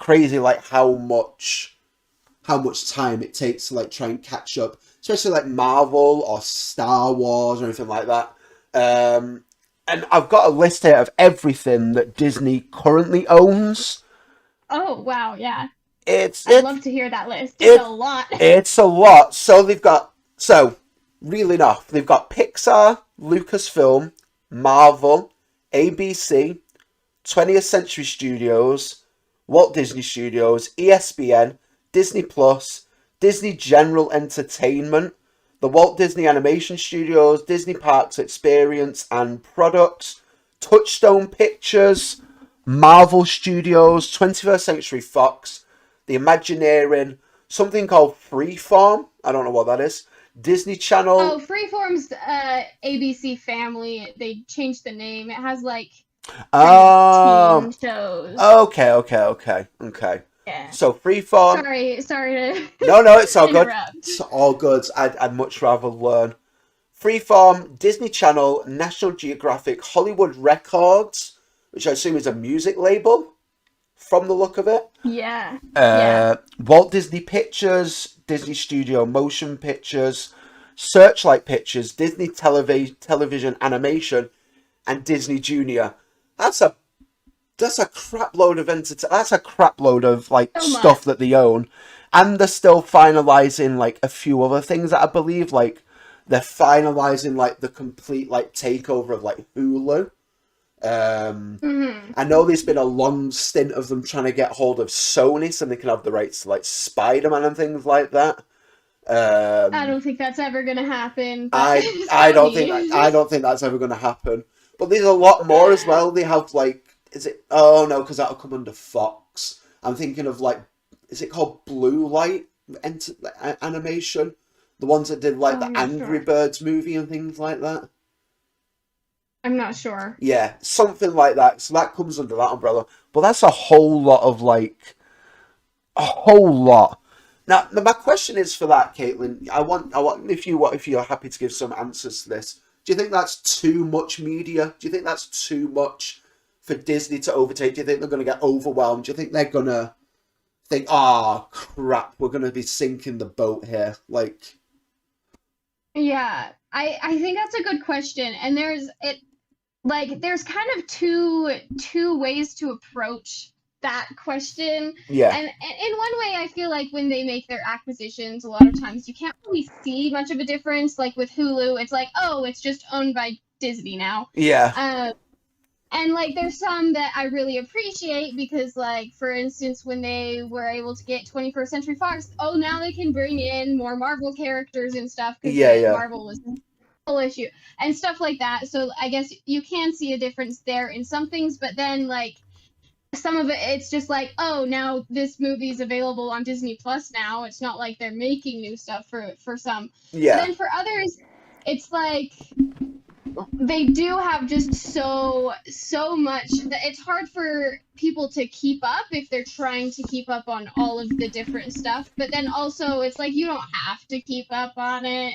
crazy like how much time it takes to like try and catch up, especially like Marvel or Star Wars or anything like that. And I've got a list here of everything that Disney currently owns. Oh, wow, yeah. It's I'd it's love to hear that list. It's a it lot. it's a lot. So really enough, they've got Pixar, Lucasfilm, Marvel, ABC, 20th Century Studios, Walt Disney Studios, ESPN, Disney Plus, Disney General Entertainment, the Walt Disney Animation Studios, Disney Parks Experience and Products, Touchstone Pictures, Marvel Studios, 21st Century Fox, the Imagineering, something called Freeform. I don't know what that is. Disney Oh, Channel. Freeform's ABC Family. They changed the name. It has like kind of teen Um. shows. Okay. Yeah. So Freeform. Sorry to No, it's all good. interrupt. It's all good. I'd much rather learn. Freeform, Disney Channel, National Geographic, Hollywood Records, which I assume is a music label from the look of it. Yeah. Yeah. Walt Disney Pictures, Disney Studio Motion Pictures, Searchlight Pictures, Disney Television Animation, and Disney Junior. That's a crap load of That's a crap load of like So much. stuff that they own, and they're still finalizing like a few other things that I believe like they're finalizing like the complete like takeover of like Hulu. Hmm. I know there's been a long stint of them trying to get hold of Sony so they can have the rights to like Spider-Man and things like that. I Um, don't think that's ever gonna happen, but I Sony. don't think that's ever going to happen. But there's a lot more as well. They have like, is it? Oh no, because that'll come under Fox. I'm thinking of like, is it called Blue Light Animation? The ones that did like Oh, I'm the not Angry sure. Birds movie and things like that. I'm not sure. Yeah, something like that. So that comes under that umbrella. But that's a whole lot of like a whole lot. Now, my question is for that, Caitlin. I want if you're happy to give some answers to this. Do you think that's too much media? Do you think that's too much for Disney to overtake? Do you think they're going to get overwhelmed? Do you think they're going to think, "Oh crap, we're going to be sinking the boat here"? Like, Yeah, I think that's a good question, and there's kind of two ways to approach that question. yeah, And in one way, I feel like when they make their acquisitions, a lot of times you can't really see much of a difference. Like with Hulu, it's like, oh, it's just owned by Disney now. yeah, Um, and like there's some that I really appreciate because like for instance when they were able to get 21st Century Fox, oh now they can bring in more Marvel characters and stuff because yeah, the yeah, Marvel was a whole issue and stuff like that. So I guess you can see a difference there in some things, but then like some of it it's just like oh now this movie's available on Disney Plus now. It's not like they're making new stuff for some. But yeah, then for others it's like they do have just so much that it's hard for people to keep up if they're trying to keep up on all of the different stuff, but then also it's like you don't have to keep up on it.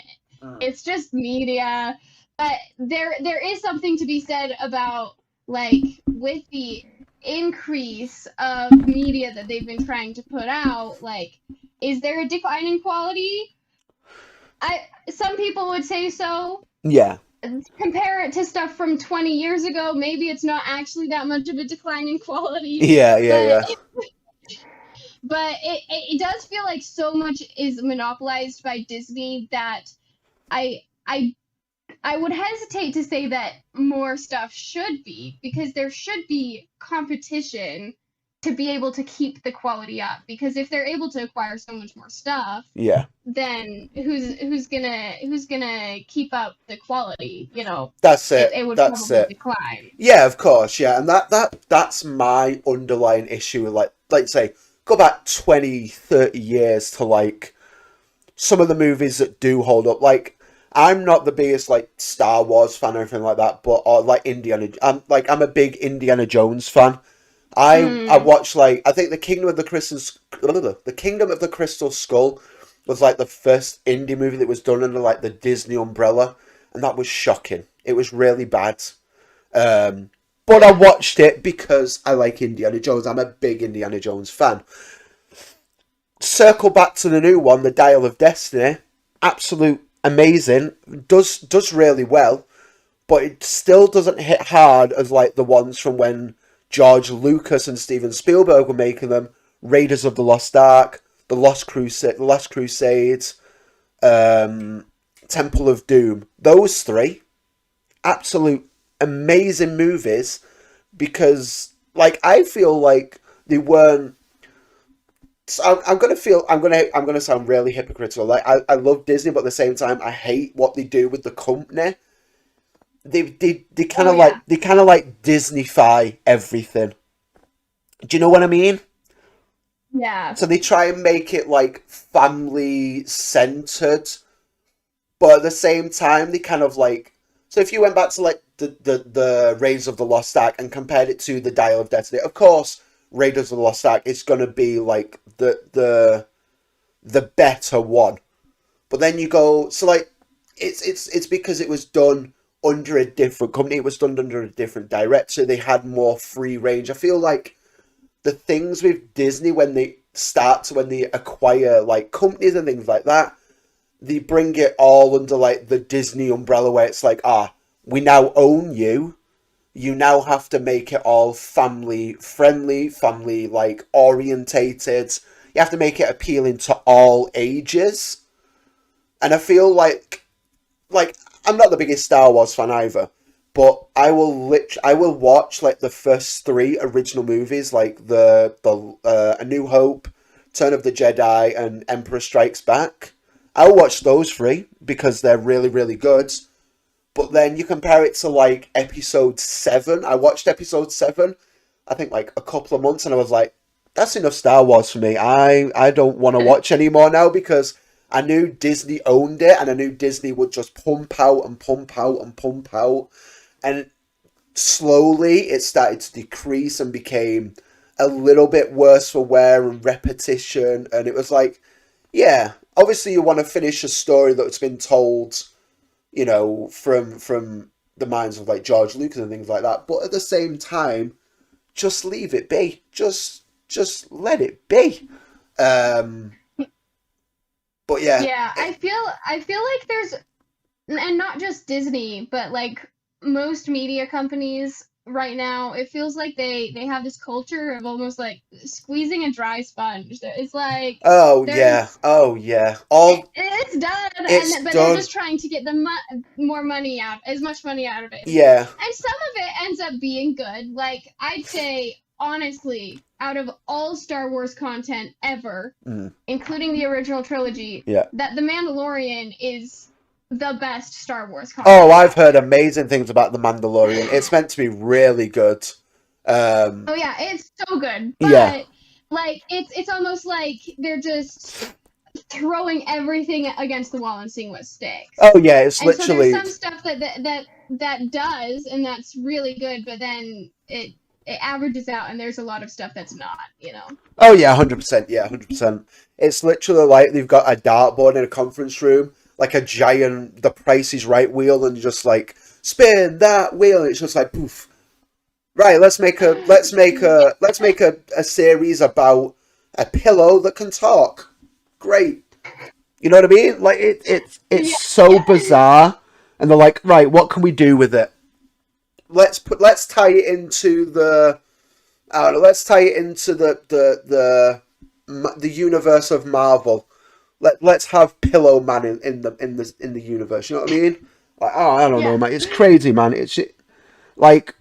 It's just media. But there is something to be said about like with the increase of media that they've been trying to put out, like is there a decline in quality? I Some people would say so. yeah, Compare it to stuff from 20 years ago, maybe it's not actually that much of a decline in quality, yeah, yeah, but yeah. it does feel like so much is monopolized by Disney that I I I would hesitate to say that more stuff should be because there should be competition to be able to keep the quality up because if they're able to acquire so much more stuff Yeah. then who's gonna keep up the quality? That's it, it. it would That's probably it. decline. Yeah, of course, yeah, and that's my underlying issue. Like say, go back 20, 30 years to like some of the movies that do hold up. Like I'm not the biggest like Star Wars fan or anything like that, but or like Indiana. I'm a big Indiana Jones fan. I Mm. watched like I think the Kingdom of the Crystal Skull was like the first indie movie that was done under like the Disney umbrella, and that was shocking. It was really bad. Um, But I Yeah. watched it because I like Indiana Jones. I'm a big Indiana Jones fan. Circle back to the new one, The Dial of Destiny. Absolute amazing. Does really well, but it still doesn't hit hard as like the ones from when George Lucas and Steven Spielberg were making them. Raiders of the Lost Ark, The Last Crusade, um, Temple of Doom. Those three, absolute amazing movies because, like, I feel like they weren't. So I'm gonna sound really hypocritical. Like I love Disney, but at the same time I hate what they do with the company. They kind Oh of yeah. like Disneyfy everything. Do you know what I mean? Yeah. So they try and make it like family centered, but at the same time they kind of like. So if you went back to like the Raiders of the Lost Ark and compared it to the Dial of Destiny, of course Raiders of the Lost Ark is gonna be like the better one. But then you go, so like it's because it was done under a different company. It was done under a different director. They had more free range. I feel like the things with Disney when they acquire like companies and things like that, they bring it all under like the Disney umbrella where it's like, we now own you. You now have to make it all family friendly, family like orientated. You have to make it appealing to all ages. And I feel like I'm not the biggest Star Wars fan either, but I will watch like the first three original movies, like the A New Hope, Turn of the Jedi, and Emperor Strikes Back. I'll watch those three because they're really really good. But then you compare it to like episode 7. I watched episode 7, I think like a couple of months, and I was like, that's enough Star Wars for me. I don't want to watch anymore now because I knew Disney owned it and I knew Disney would just pump out and pump out and pump out. And slowly it started to decrease and became a little bit worse for wear and repetition. And it was like, yeah, obviously you want to finish a story that's been told, from the minds of like George Lucas and things like that. But at the same time, just leave it be. Just let it be. Um, but yeah, Yeah, I feel like there's, and not just Disney, but like most media companies right now, it feels like they have this culture of almost like squeezing a dry sponge. It's like oh yeah, there's oh yeah. it's done, It's but they're done. just trying to get the more money out, as much money out of it. Yeah. And some of it ends up being good. Like I'd say honestly, out of all Star Wars content ever, Mm, including the original trilogy, yeah. that The Mandalorian is the best Star Wars Oh, content I've out heard there. amazing things about the Mandalorian. It's meant to be really good. Oh yeah, it's so good. Yeah. But like it's almost like they're just throwing everything against the wall and seeing what sticks. Oh yeah, it's And so there's literally. some stuff that does, and that's really good, but then it averages out, and there's a lot of stuff that's not, you know. Oh yeah, 100%. Yeah, 100%. It's literally like they've got a dartboard in a conference room, like a giant The Price is Right wheel, and just like spin that wheel, and it's just like poof. Right, let's make a series about a pillow that can talk. Great. You know what I mean? Like it's Yeah, so yeah, bizarre, and they're like, right, what can we do with it? Let's tie it into the I don't know, let's tie it into the universe of Marvel. Let's have Pillow Man in the universe. You know what I mean? Like, oh, I don't know, yeah. man. It's crazy, man. Like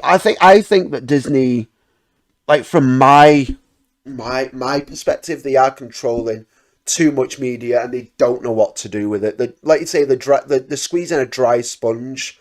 I think that Disney, like from my perspective, they are controlling too much media and they don't know what to do with it. Like you say, the squeezing a dry sponge.